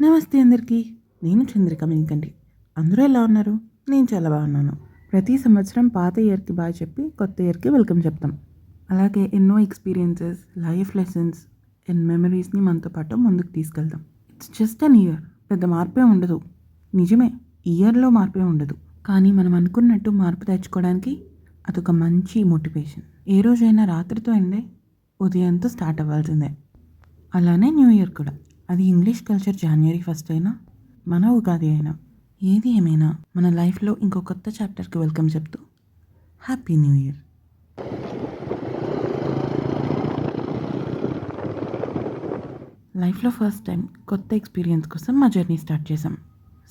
నమస్తే అందరికీ. నేను చంద్రిక మినికంటి. అందరూ ఎలా ఉన్నారు? నేను చాలా బాగున్నాను. ప్రతి సంవత్సరం పాత ఇయర్కి బాయ్ చెప్పి కొత్త ఇయర్కి వెల్కమ్ చెప్తాం. అలాగే ఎన్నో ఎక్స్పీరియన్సెస్, లైఫ్ లెసన్స్ అండ్ మెమరీస్ని మనతో పాటు ముందుకు తీసుకెళ్తాం. It's just an year. పెద్ద మార్పే ఉండదు. నిజమే, ఇయర్లో మార్పే ఉండదు. కానీ మనం అనుకున్నట్టు మార్పు తెచ్చుకోవడానికి అదొక మంచి మోటివేషన్. ఏ రోజైనా రాత్రితో ఎండే ఉదయంతో స్టార్ట్ అవ్వాల్సిందే. అలానే న్యూ ఇయర్ కూడా. అది ఇంగ్లీష్ కల్చర్ January 1 అయినా, మన ఉగాది అయినా, ఏది ఏమైనా మన లైఫ్లో ఇంకో కొత్త చాప్టర్కి వెల్కమ్ చెప్తూ హ్యాపీ న్యూ ఇయర్. లైఫ్లో ఫస్ట్ టైం కొత్త ఎక్స్పీరియన్స్ కోసం మా జర్నీ స్టార్ట్ చేసాం.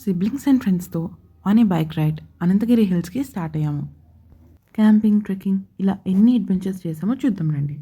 సిబ్లింగ్స్ అండ్ ఫ్రెండ్స్తో on a bike ride Ananthagiri హిల్స్కి స్టార్ట్ అయ్యాము. క్యాంపింగ్, ట్రెక్కింగ్ ఇలా ఎన్ని అడ్వెంచర్స్ చేసామో చూద్దాం రండి.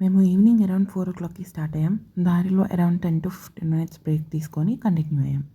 మేము ఈవినింగ్ అరౌండ్ 4 o'clockకి స్టార్ట్ అయ్యాం. దారిలో అరౌండ్ 10 to 15 minutes బ్రేక్ తీసుకొని కంటిన్యూ అయ్యాం.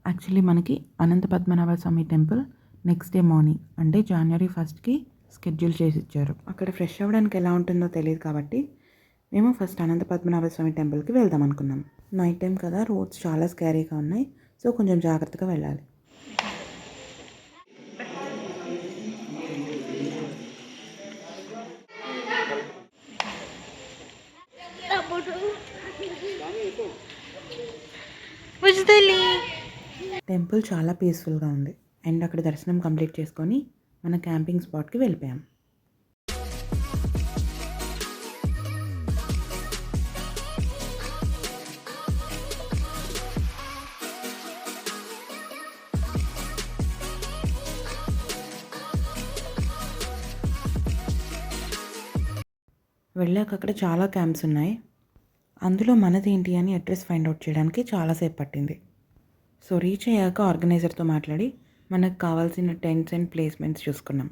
యాక్చువల్లీ మనకి అనంత పద్మనాభ స్వామి టెంపుల్ నెక్స్ట్ డే మార్నింగ్ అంటే January 1కి షెడ్యూల్ చేసి ఇచ్చారు. అక్కడ ఫ్రెష్ అవ్వడానికి ఎలా ఉంటుందో తెలియదు కాబట్టి మేము ఫస్ట్ అనంత పద్మనాభ స్వామి టెంపుల్కి వెళ్దాం అనుకున్నాం. నైట్ టైం కదా, రోడ్స్ చాలా స్కారీగా ఉన్నాయి. సో కొంచెం జాగ్రత్తగా వెళ్ళాలి. టెంపుల్ చాలా పీస్ఫుల్గా ఉంది అండ్ అక్కడ దర్శనం కంప్లీట్ చేసుకొని మన క్యాంపింగ్ స్పాట్కి వెళ్ళిపోయాం. వెళ్ళాక అక్కడ చాలా క్యాంప్స్ ఉన్నాయి. అందులో మనదేంటి అని అడ్రస్ ఫైండ్ అవుట్ చేయడానికి చాలాసేపు పట్టింది. సో రీచ్ అయ్యాక ఆర్గనైజర్తో మాట్లాడి మనకు కావాల్సిన టెంట్స్ అండ్ ప్లేస్మెంట్స్ చూసుకున్నాం.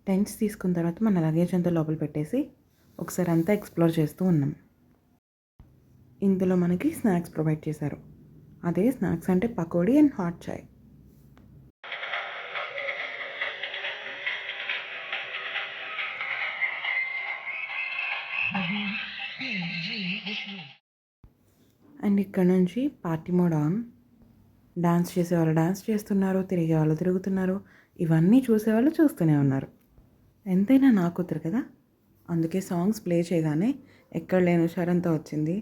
టెంట్స్ తీసుకున్న తర్వాత మన లగేజ్ అంతా లోపల పెట్టేసి ఒకసారి అంతా ఎక్స్ప్లోర్ చేస్తూ ఉన్నాం. ఇందులో మనకి స్నాక్స్ ప్రొవైడ్ చేశారు. అదే స్నాక్స్ అంటే pakodi and hot chai. And ఇక్కడ నుంచి పార్టీ మోడ్ ఆన్. డాన్స్ చేసేవాళ్ళు డాన్స్ చేస్తున్నారు, తిరిగే వాళ్ళు తిరుగుతున్నారు. ఇవన్నీ చూసేవాళ్ళు చూస్తూనే ఉన్నారు. ఎంతైనా నా కూతురు కదా, అందుకే సాంగ్స్ ప్లే చేయగానే ఎక్కడ లేని హుషారంతో వచ్చింది.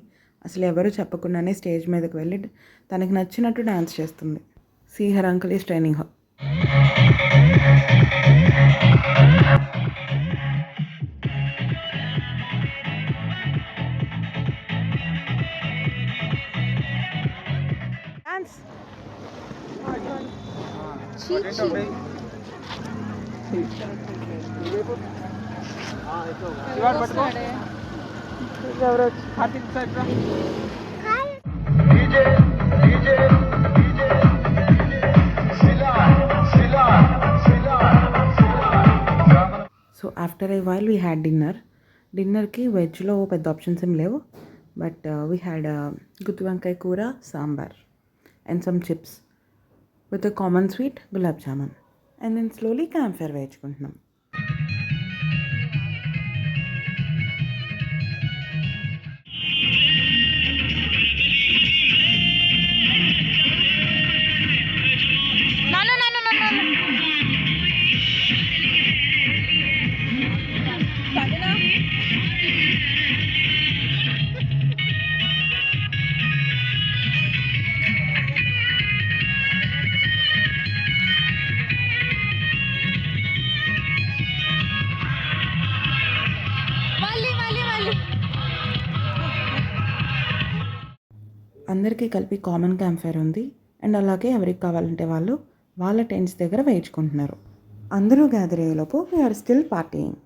అసలు ఎవరు చెప్పకుండానే స్టేజ్ మీదకి వెళ్ళి తనకి నచ్చినట్టు డాన్స్ చేస్తుంది. See her uncle is training her. Dance so after a while we had డిన్నర్కి వెజ్లో పెద్ద ఆప్షన్స్ ఏం లేవు, but we had gutti vankaya kura, sambar and some chips with a common sweet gulab jamun. And then slowly camp fire వేయించుకుంటున్నాం. అందరికీ కలిపి కామన్ క్యాంప్ ఫైర్ ఉంది. And అలాగే ఎవరికి కావాలంటే వాళ్ళు వాళ్ళ టెంట్స్ దగ్గర వేయించుకుంటున్నారు. అందరూ గ్యాదర్ అయ్యేలోపు we're still partying.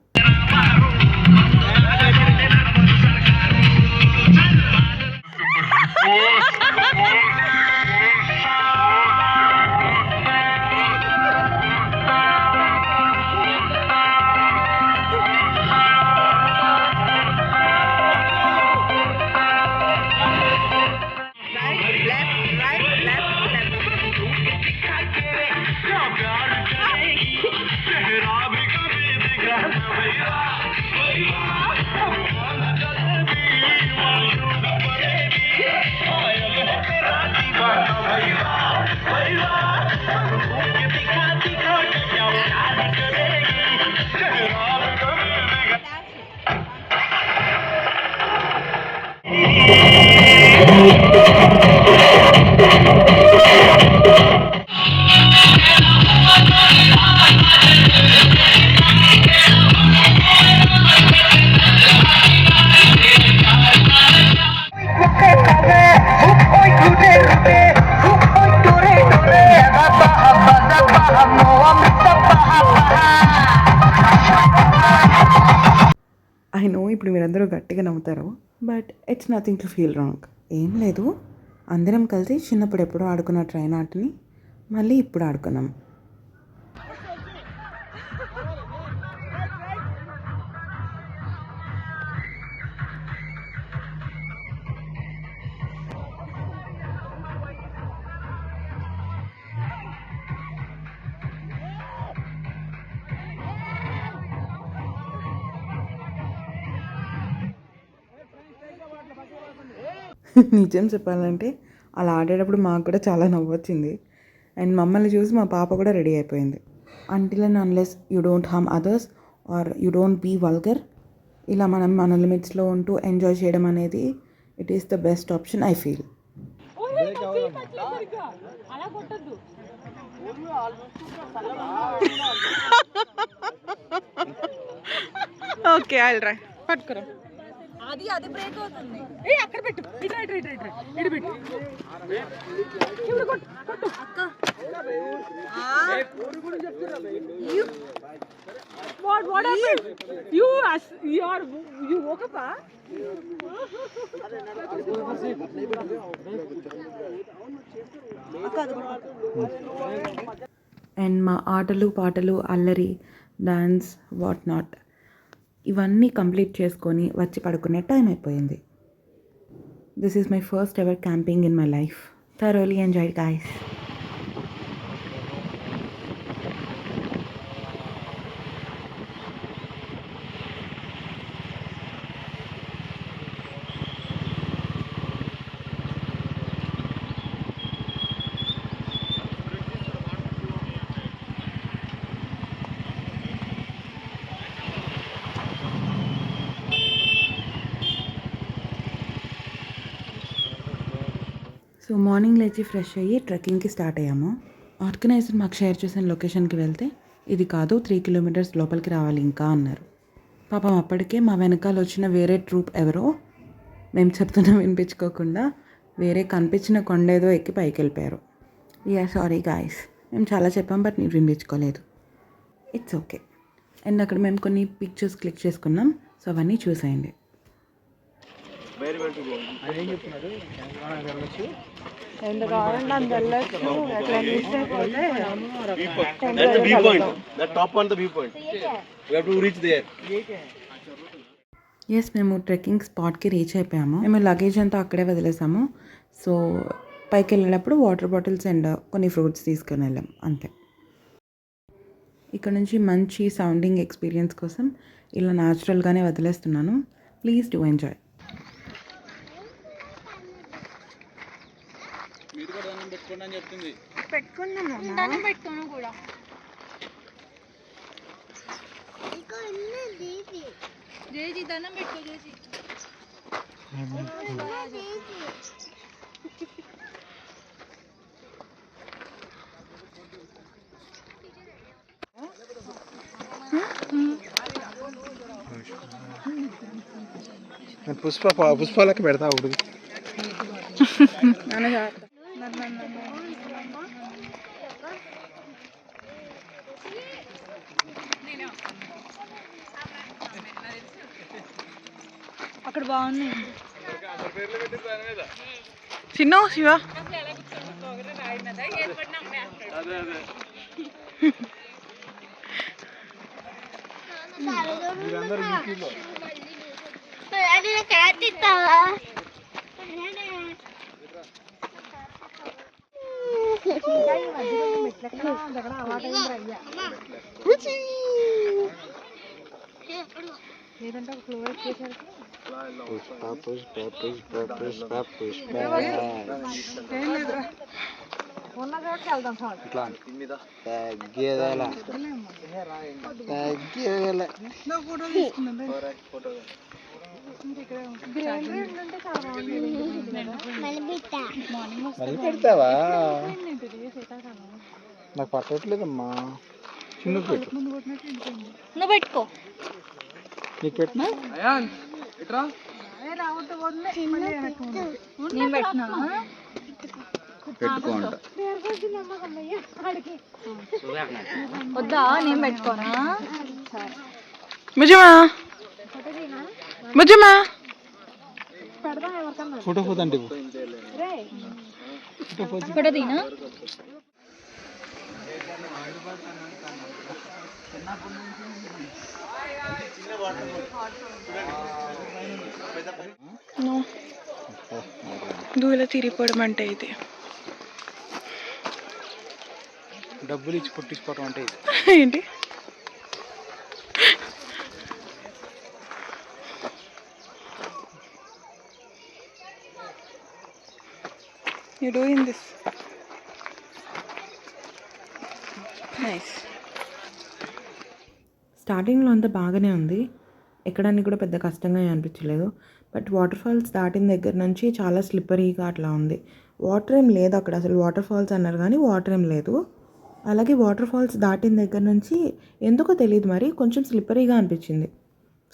I know ఇప్పుడు మీరందరూ గట్టిగా నవ్వుతారు, but it's nothing to feel wrong. ఏం లేదు, అందరం కలిసి చిన్నప్పుడు ఎప్పుడో ఆడుకున్న ట్రైన్ ఆటని మళ్ళీ ఇప్పుడు ఆడుకున్నాం. నిజం చెప్పాలంటే అలా ఆడేటప్పుడు మాకు కూడా చాలా నవ్వు వచ్చింది. అండ్ మమ్మల్ని చూసి మా పాప కూడా రెడీ అయిపోయింది. Until and unless you don't harm others or you don't be vulgar, ఇలా మనం మన లిమిట్స్లో ఉంటూ ఎంజాయ్ చేయడం అనేది it is the best option I feel. Okay I'll try. పట్టుకురా. అది బ్రేక్ అవుతుంది. ఏ అక్కడ పెట్టు. ఇటు పెట్టు. ఇప్పుడు కొట్టు అక్క. What happened? You woke up? And మా ఆటలు పాటలు అల్లరి డాన్స్ వాట్ నాట్ ఇవన్నీ కంప్లీట్ చేసుకొని వచ్చి పడుకునే టైం అయిపోయింది. This is my first ever camping in my life. Thoroughly enjoyed guys. So morning లేచి ఫ్రెష్ అయ్యి ట్రెక్కింగ్కి స్టార్ట్ అయ్యాము. ఆర్గనైజర్ మాకు షేర్ చేసిన లొకేషన్కి వెళ్తే ఇది కాదు 3 కిలోమీటర్స్ లోపలికి రావాలి ఇంకా అన్నారు. పాపం అప్పటికే మా వెనకాల వచ్చిన వేరే ట్రూప్ ఎవరో మేము చెప్తున్నా వినిపించుకోకుండా వేరే కనిపించిన కొండేదో ఎక్కి పైకి వెళ్ళిపోయారు. సారీ గాయస్, మేము చాలా చెప్పాం బట్ మీరు వినిపించుకోలేదు. It's okay. అండ్ అక్కడ మేము కొన్ని పిక్చర్స్ క్లిక్ చేసుకున్నాం. సో అవన్నీ చూసేయండి. ఎంత కావాలంటే అంత వెళ్ళొచ్చు. ఎట్లా మిస్ అయిపోతే That's the viewpoint. That top one, the viewpoint. We have to reach there. Yes, మేము ట్రెక్కింగ్ స్పాట్కి రీచ్ అయిపోయాము. మేము లగేజ్ అంతా అక్కడే వదిలేసాము. సో పైకి వెళ్ళేటప్పుడు వాటర్ బాటిల్స్ అండ్ కొన్ని ఫ్రూట్స్ తీసుకొని వెళ్ళాం అంతే. ఇక్కడ నుంచి మంచి సౌండింగ్ ఎక్స్పీరియన్స్ కోసం ఇలా న్యాచురల్గానే వదిలేస్తున్నాను. Please do enjoy. పెట్టుకున్నాను కూడా. జేజీ దండం పెట్టుకో జేజీ. పుష్పాలకి పెడతా ఒకటి. అక్కడ బాగున్నాయి. చిన్న శివ లేదంటే ఒక ఫ్లోర్ వచ్చేసరికి ఉన్న చోటుకి వెళ్దాం చాలు. పెడతావా? నాకు పట్టట్లేదమ్మా. చిన్న పెట్టు. నువ్వు పెట్టుకో. నీకు పెట్టినా నేను పెట్టినా పెట్టుకోంట. వద్దా? నేను పెట్టుకోనా? ముజమా ముజమా ఫోటో పోతండి. ఫోటో తీనా? దూల తిరిగిపోవడం అంటే ఇది. డబ్బులు ఇచ్చి పుట్టించుకోవటం అంటే ఇది. ఏంటి? You doing this? Nice. స్టార్టింగ్లో అంతా బాగానే ఉంది, ఎక్కడానికి కూడా పెద్ద కష్టంగా అనిపించలేదు. బట్ వాటర్ ఫాల్స్ దాటిన దగ్గర నుంచి చాలా స్లిప్పరీగా అట్లా ఉంది. వాటర్ ఏం లేదు అక్కడ, అసలు వాటర్ ఫాల్స్ అన్నారు కానీ వాటర్ ఏం లేదు. అలాగే వాటర్ ఫాల్స్ దాటిన దగ్గర నుంచి ఎందుకో తెలియదు మరి కొంచెం స్లిప్పరీగా అనిపించింది.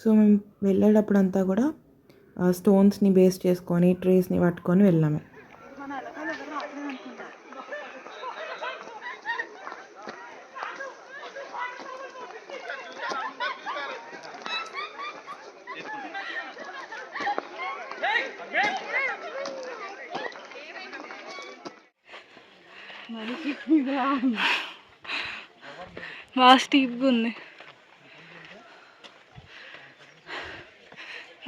సో మేము వెళ్ళేటప్పుడు అంతా కూడా స్టోన్స్ని బేస్ చేసుకొని ట్రీస్ని పట్టుకొని వెళ్ళాము. బాగా స్టీప్గా ఉంది.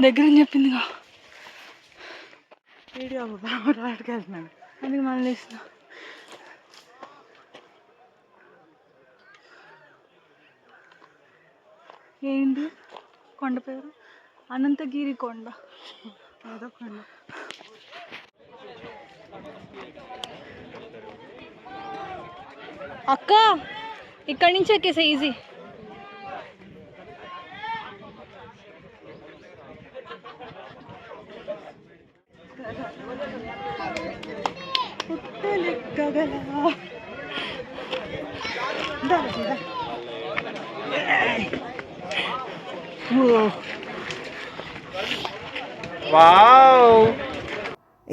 దగ్గర చెప్పిందిగా వీడియో రాడికి వెళ్తున్నాను అందుకు మళ్ళీ ఇస్తున్నా. ఏంటి కొండ పేరు? అనంతగిరి కొండ. ఏదో కొండ. అక్క ఇక్కడి నుంచి ఎక్కేసా ఈజీ.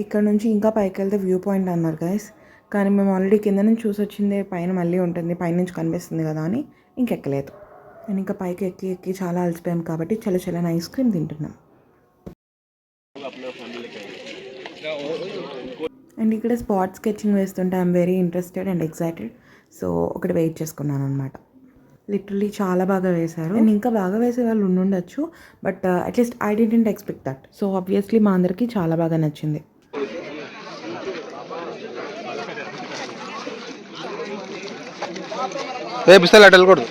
ఇక్కడ నుంచి ఇంకా పైకి వెళ్తే వ్యూ పాయింట్ అన్నారు గైస్, కానీ మేము ఆల్రెడీ కింద నుంచి చూసి వచ్చిందే పైన మళ్ళీ ఉంటుంది, పైనుంచి కనిపిస్తుంది కదా అని ఇంకెక్కలేదు. నేను ఇంకా పైకి ఎక్కి ఎక్కి చాలా అలసిపోయాం కాబట్టి చల్ల ఐస్ క్రీమ్ తింటున్నాం. అండ్ ఇక్కడ స్పాట్ స్కెచింగ్ వేస్తుంటే I'm very interested and excited. So ఒకటి వెయిట్ చేసుకున్నాను అనమాట. లిటరలీ చాలా బాగా వేశారు. అండ్ ఇంకా బాగా వేసే వాళ్ళు ఉండుండొచ్చు, but at least I didn't expect that. So obviously మా అందరికీ చాలా బాగా నచ్చింది. పిస్తాలు అటు వెళ్ళకూడదు.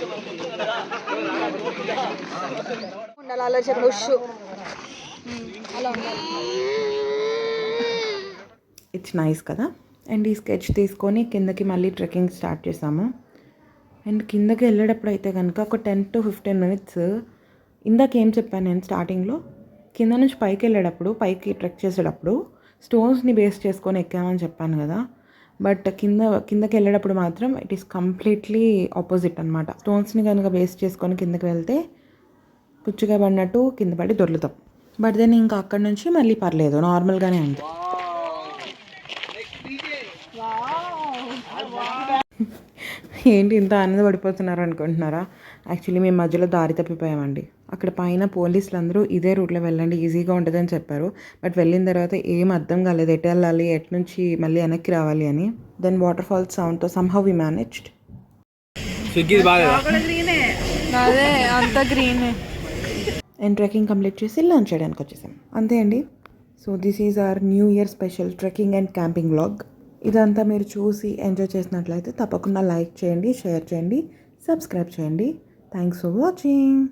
ఇట్స్ నైస్ కదా. అండ్ ఈ స్కెచ్ తీసుకొని కిందకి మళ్ళీ ట్రెక్కింగ్ స్టార్ట్ చేసాము. అండ్ కిందకి వెళ్ళేటప్పుడు అయితే కనుక ఒక 10 to 15 minutes ఇందాక ఏం చెప్పాను నేను స్టార్టింగ్లో, కింద నుంచి పైకి వెళ్ళేటప్పుడు, పైకి ట్రెక్ చేసేటప్పుడు స్టోన్స్ని బేస్ చేసుకొని ఎక్కామని చెప్పాను కదా. బట్ కిందకి వెళ్ళేటప్పుడు మాత్రం ఇట్ ఈస్ కంప్లీట్లీ ఆపోజిట్ అనమాట. స్టోన్స్ని కనుక బేస్ చేసుకొని కిందకి వెళ్తే పుచ్చుగా పడినట్టు కింద పడి దొర్లుతాం. బట్ దెన్ ఇంకా అక్కడ నుంచి మళ్ళీ పర్లేదు, నార్మల్గానే ఉంది. ఏంటి ఇంత ఆనందపడిపోతున్నారు అనుకుంటున్నారా? యాక్చువల్లీ మేము మధ్యలో దారి తప్పిపోయామండి. అక్కడ పైన పోలీసులు అందరూ ఇదే రూట్లో వెళ్ళండి, ఈజీగా ఉంటుందని చెప్పారు. బట్ వెళ్ళిన తర్వాత ఏం అర్థం కాలేదు, ఎటు వెళ్ళాలి, ఎటు నుంచి మళ్ళీ వెనక్కి రావాలి అని. దెన్ వాటర్ ఫాల్స్ సౌండ్తో సమ్హౌ వి మేనేజ్డ్. అదే అంత గ్రీన్. అండ్ ట్రెక్కింగ్ కంప్లీట్ చేసి లంచ్ చేయడానికి వచ్చేసాం. అంతే అండి. So this is our new year special trekking and camping vlog. ఇదంతా మీరు చూసి ఎంజాయ్ చేసినట్లయితే తప్పకుండా లైక్ చేయండి, షేర్ చేయండి, సబ్స్క్రైబ్ చేయండి. Thanks for watching.